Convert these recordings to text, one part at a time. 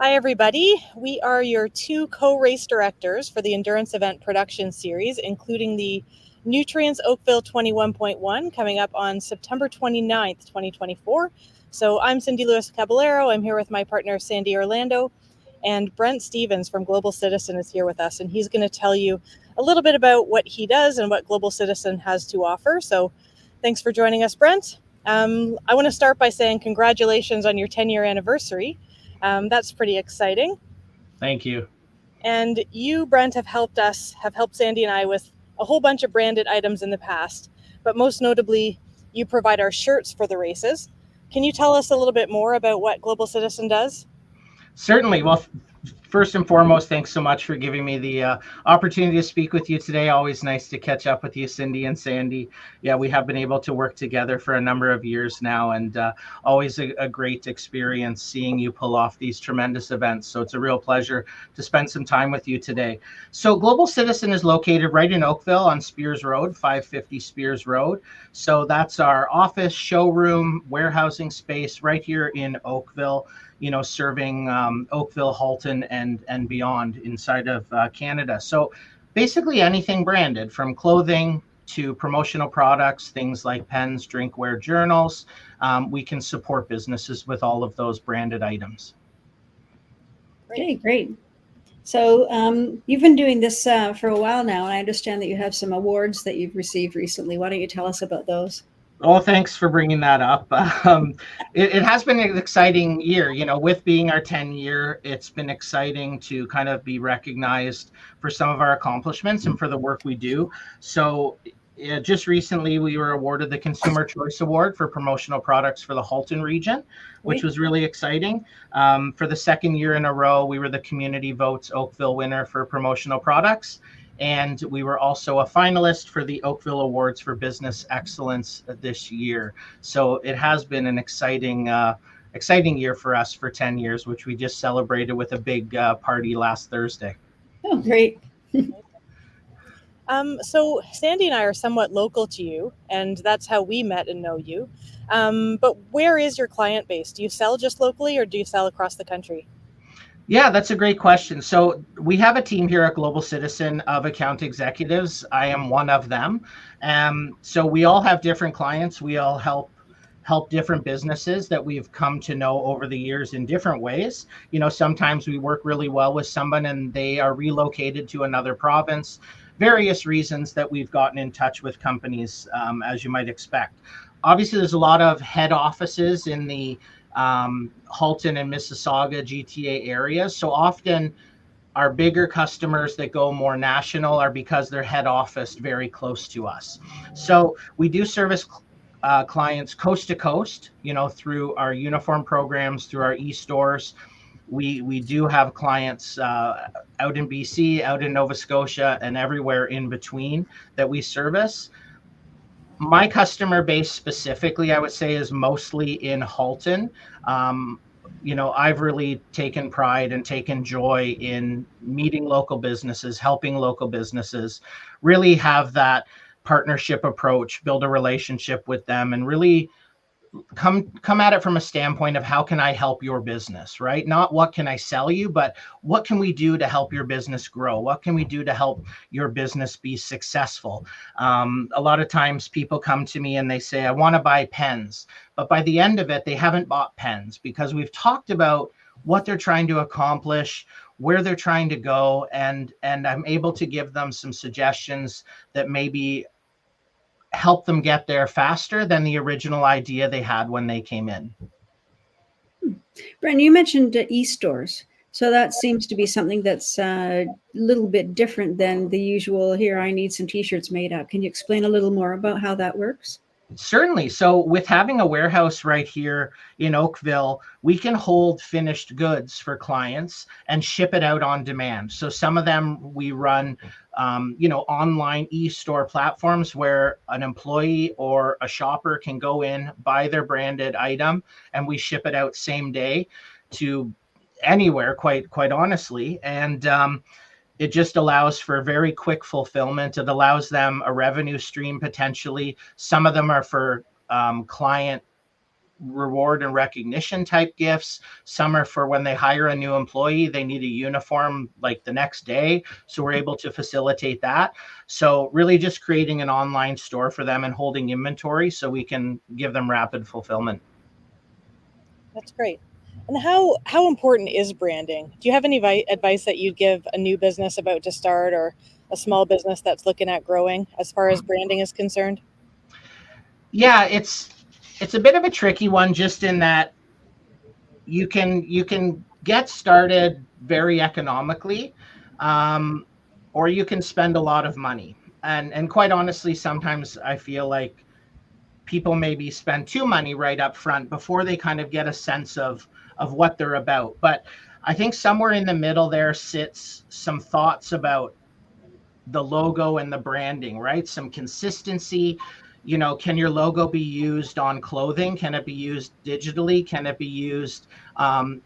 Hi, everybody. We are your two co-race directors for the Endurance Event Production Series, including the Nutrients Oakville 21.1 coming up on September 29th, 2024. So I'm Cindy Lewis Caballero. I'm here with my partner, Sandy Orlando, and Brent Stevens from Global Citizen is here with us, and he's going to tell you a little bit about what he does and what Global Citizen has to offer. So thanks for joining us, Brent. I want to start by saying congratulations on your 10-year anniversary. That's pretty exciting. Thank you. And you, Brent, have helped Sandy and I with a whole bunch of branded items in the past, but most notably, you provide our shirts for the races. Can you tell us a little bit more about what Global Citizen does? Certainly. Well, first and foremost, thanks so much for giving me the opportunity to speak with you today. Always nice to catch up with you, Cindy and Sandy. Yeah, we have been able to work together for a number of years now, and always a great experience seeing you pull off these tremendous events. So it's a real pleasure to spend some time with you today. So Global Citizen is located right in Oakville on Spears Road, 550 Spears Road. So that's our office, showroom, warehousing space right here in Oakville, serving Oakville, Halton, and beyond inside of Canada. So basically anything branded, from clothing to promotional products, things like pens, drinkware, journals. We can support businesses with all of those branded items. Okay, great. So you've been doing this for a while now, and I understand that you have some awards that you've received recently. Why don't you tell us about those? Oh, thanks for bringing that up. It has been an exciting year. With being our 10-year, it's been exciting to kind of be recognized for some of our accomplishments and for the work we do. So just recently, we were awarded the Consumer Choice Award for promotional products for the Halton region, which was really exciting. For the second year in a row, we were the Community Votes Oakville winner for promotional products. And we were also a finalist for the Oakville Awards for Business Excellence this year. So it has been an exciting year for us for 10 years, which we just celebrated with a big party last Thursday. Oh, great. So Sandy and I are somewhat local to you, and that's how we met and know you. But where is your client base? Do you sell just locally, or do you sell across the country? Yeah, that's a great question. So we have a team here at Global Citizen of account executives. I am one of them. So we all have different clients. We all help different businesses that we've come to know over the years in different ways. Sometimes we work really well with someone and they are relocated to another province. Various reasons that we've gotten in touch with companies, as you might expect. Obviously, there's a lot of head offices in the Halton and Mississauga GTA areas. So often our bigger customers that go more national are because they're head office very close to us. So we do service clients coast to coast, through our uniform programs, through our e-stores. We do have clients out in BC, out in Nova Scotia, and everywhere in between that we service. My customer base specifically, I would say, is mostly in Halton. I've really taken pride and taken joy in meeting local businesses, helping local businesses, really have that partnership approach, build a relationship with them, and really come at it from a standpoint of how can I help your business, right? Not what can I sell you, but what can we do to help your business grow? What can we do to help your business be successful? A lot of times people come to me and they say, I want to buy pens, but by the end of it, they haven't bought pens because we've talked about what they're trying to accomplish, where they're trying to go, and I'm able to give them some suggestions that maybe help them get there faster than the original idea they had when they came in. Brent, you mentioned e-stores. So that seems to be something that's a little bit different than the usual, here, I need some t-shirts made up. Can you explain a little more about how that works? Certainly. So with having a warehouse right here in Oakville, we can hold finished goods for clients and ship it out on demand. So some of them we run, online e-store platforms where an employee or a shopper can go in, buy their branded item, and we ship it out same day to anywhere, quite honestly. And it just allows for very quick fulfillment. It allows them a revenue stream potentially. Some of them are for client reward and recognition type gifts. Some are for when they hire a new employee, they need a uniform like the next day. So we're able to facilitate that. So really just creating an online store for them and holding inventory so we can give them rapid fulfillment. That's great. And how important is branding? Do you have any advice that you'd give a new business about to start, or a small business that's looking at growing, as far as branding is concerned? Yeah, it's a bit of a tricky one, just in that you can get started very economically, or you can spend a lot of money. And quite honestly, sometimes I feel like people maybe spend too money right up front before they kind of get a sense of what they're about. But I think somewhere in the middle there sits some thoughts about the logo and the branding, right? Some consistency. Can your logo be used on clothing? Can it be used digitally? Can it be used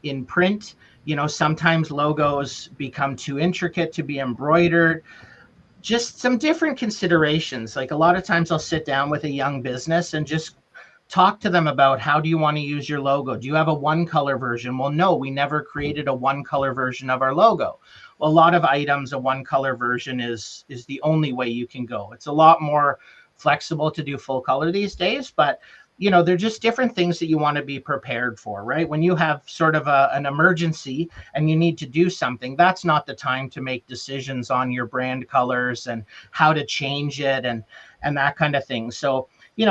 in print? Sometimes logos become too intricate to be embroidered. Just some different considerations. Like, a lot of times I'll sit down with a young business and just talk to them about, how do you want to use your logo? Do you have a one color version? Well, no, we never created a one color version of our logo. Well, a lot of items, a one color version is the only way you can go. It's a lot more flexible to do full color these days, but they're just different things that you want to be prepared for, right? When you have sort of an emergency and you need to do something, that's not the time to make decisions on your brand colors and how to change it and that kind of thing. So,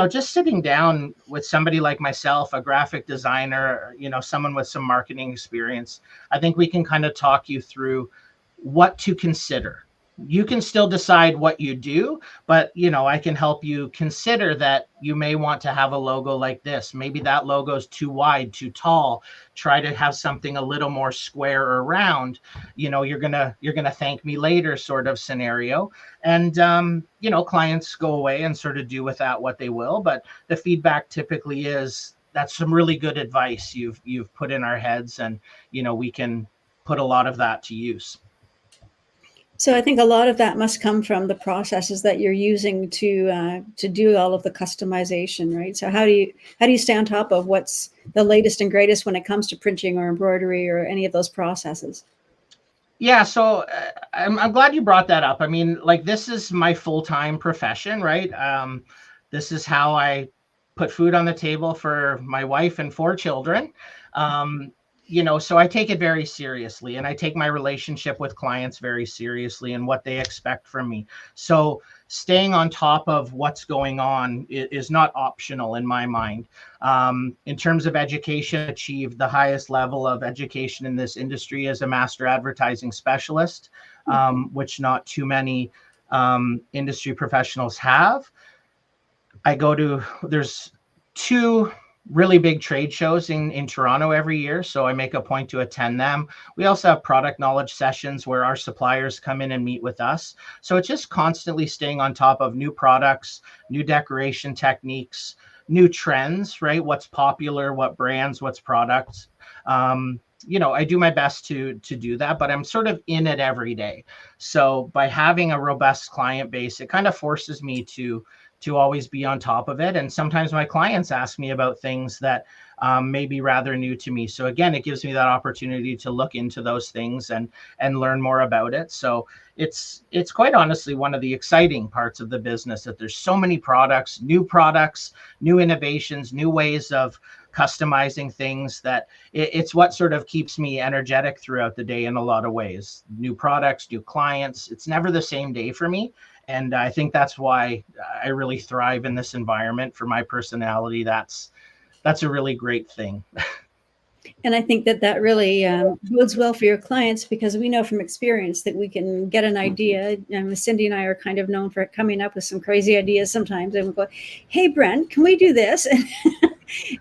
just sitting down with somebody like myself, a graphic designer, someone with some marketing experience, I think we can kind of talk you through what to consider. You can still decide what you do, but I can help you consider that you may want to have a logo like this. Maybe that logo is too wide, too tall. Try to have something a little more square or round. You're gonna thank me later sort of scenario. And clients go away and sort of do with that what they will. But the feedback typically is, that's some really good advice you've put in our heads, and we can put a lot of that to use. So I think a lot of that must come from the processes that you're using to do all of the customization, right? So how do you stay on top of what's the latest and greatest when it comes to printing or embroidery or any of those processes? Yeah, so I'm glad you brought that up. I mean, like, this is my full-time profession, right? This is how I put food on the table for my wife and 4 children. Um, so I take it very seriously, and I take my relationship with clients very seriously and what they expect from me. So staying on top of what's going on is not optional in my mind. In terms of education, achieved the highest level of education in this industry as a master advertising specialist, which not too many industry professionals have. There's 2 really big trade shows in Toronto every year, so I make a point to attend them. We also have product knowledge sessions where our suppliers come in and meet with us. So it's just constantly staying on top of new products, new decoration techniques, new trends, right? What's popular, what brands, what's products. I do my best to do that, but I'm sort of in it every day. So by having a robust client base, it kind of forces me to always be on top of it. And sometimes my clients ask me about things that may be rather new to me. So again, it gives me that opportunity to look into those things and learn more about it. So it's quite honestly one of the exciting parts of the business, that there's so many products, new innovations, new ways of customizing things, that it's what sort of keeps me energetic throughout the day in a lot of ways. New products, new clients. It's never the same day for me. And I think that's why I really thrive in this environment. For my personality, that's a really great thing. And I think that really bodes well for your clients, because we know from experience that we can get an idea. And Cindy and I are kind of known for coming up with some crazy ideas sometimes. And we go, "Hey, Brent, can we do this?"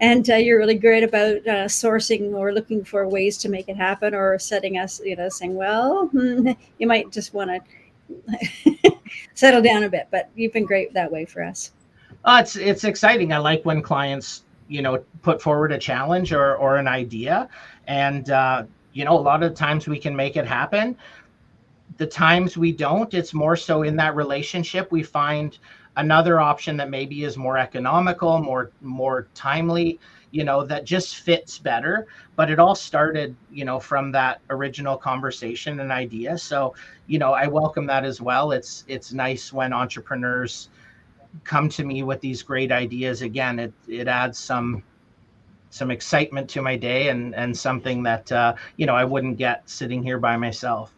And you're really great about sourcing or looking for ways to make it happen, or setting us, saying, "Well, you might just want to settle down a bit." But you've been great that way for us. It's exciting. I like when clients put forward a challenge or an idea, and a lot of times we can make it happen. The times we don't, it's more so in that relationship we find another option that maybe is more economical, more timely, that just fits better. But it all started, from that original conversation and idea. So, I welcome that as well. It's nice when entrepreneurs come to me with these great ideas. Again, it adds some excitement to my day, and something that I wouldn't get sitting here by myself.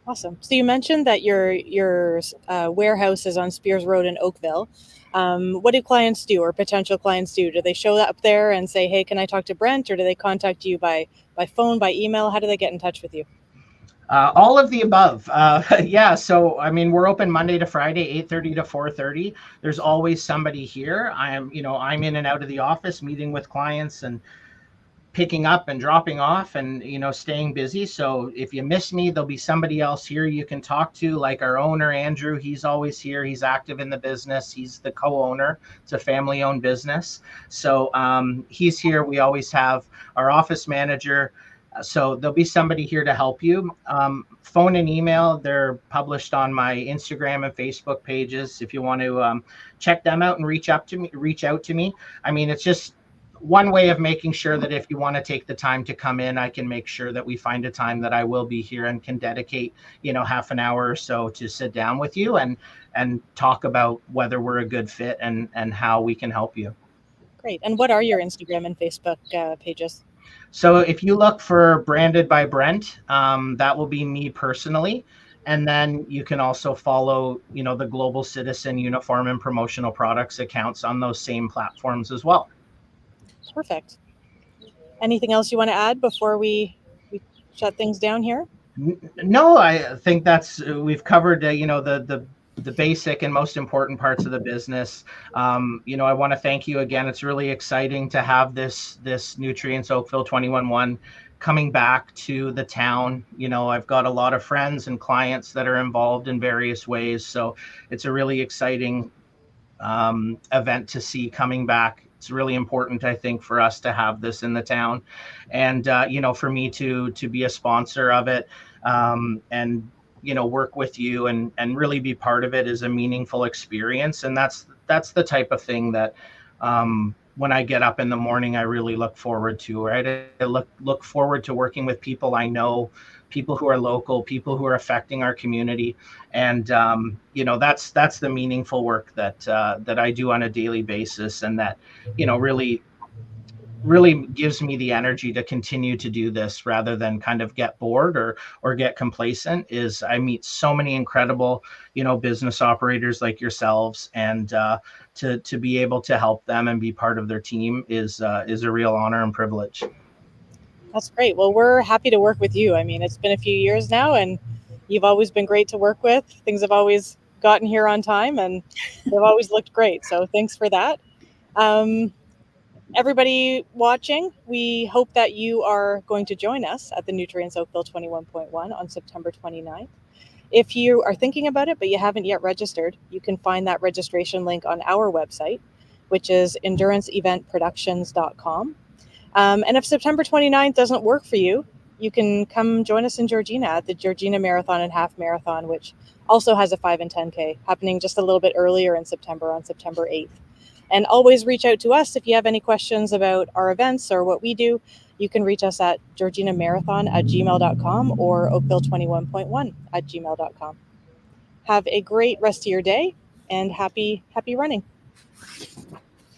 Awesome. So you mentioned that your warehouse is on Spears Road in Oakville. What do clients do, or potential clients do? Do they show up there and say, "Hey, can I talk to Brent?" Or do they contact you by phone, by email? How do they get in touch with you? All of the above. Yeah. So, I mean, we're open Monday to Friday, 8:30 to 4:30. There's always somebody here. I'm in and out of the office, meeting with clients and picking up and dropping off, and staying busy. So if you miss me, there'll be somebody else here you can talk to, like our owner Andrew. He's always here. He's active in the business. He's the co-owner. It's a family-owned business, so he's here. We always have our office manager, so there'll be somebody here to help you. Phone and email, they're published on my Instagram and Facebook pages if you want to check them out and reach out to me. I mean, it's just one way of making sure that if you want to take the time to come in, I can make sure that we find a time that I will be here and can dedicate, half an hour or so to sit down with you and talk about whether we're a good fit and how we can help you. Great. And what are your Instagram and Facebook pages? So if you look for Branded by Brent, that will be me personally. And then you can also follow, the Global Citizen Uniform and Promotional Products accounts on those same platforms as well. Perfect. Anything else you want to add before we shut things down here? No, I think we've covered, the basic and most important parts of the business. I want to thank you again. It's really exciting to have this Nutrients Oakville 21-1 coming back to the town. I've got a lot of friends and clients that are involved in various ways. So it's a really exciting event to see coming back. It's really important, I think, for us to have this in the town, and for me to be a sponsor of it, and work with you and really be part of it is a meaningful experience. And that's the type of thing that when I get up in the morning, I really look forward to. Right, I look forward to working with people I know, people who are local, people who are affecting our community, and that's the meaningful work that I do on a daily basis, and that really gives me the energy to continue to do this rather than kind of get bored or get complacent. Is I meet so many incredible business operators like yourselves, and to be able to help them and be part of their team is a real honor and privilege. That's great. Well, we're happy to work with you. I mean, it's been a few years now, and you've always been great to work with. Things have always gotten here on time, and they've always looked great. So thanks for that. Everybody watching, we hope that you are going to join us at the Nutrients Oakville 21.1 on September 29th. If you are thinking about it, but you haven't yet registered, you can find that registration link on our website, which is enduranceeventproductions.com. And if September 29th doesn't work for you, you can come join us in Georgina at the Georgina Marathon and Half Marathon, which also has a 5 and 10K happening just a little bit earlier in September, on September 8th. And always reach out to us if you have any questions about our events or what we do. You can reach us at georginamarathon@gmail.com or oakville21.1@gmail.com. Have a great rest of your day, and happy running.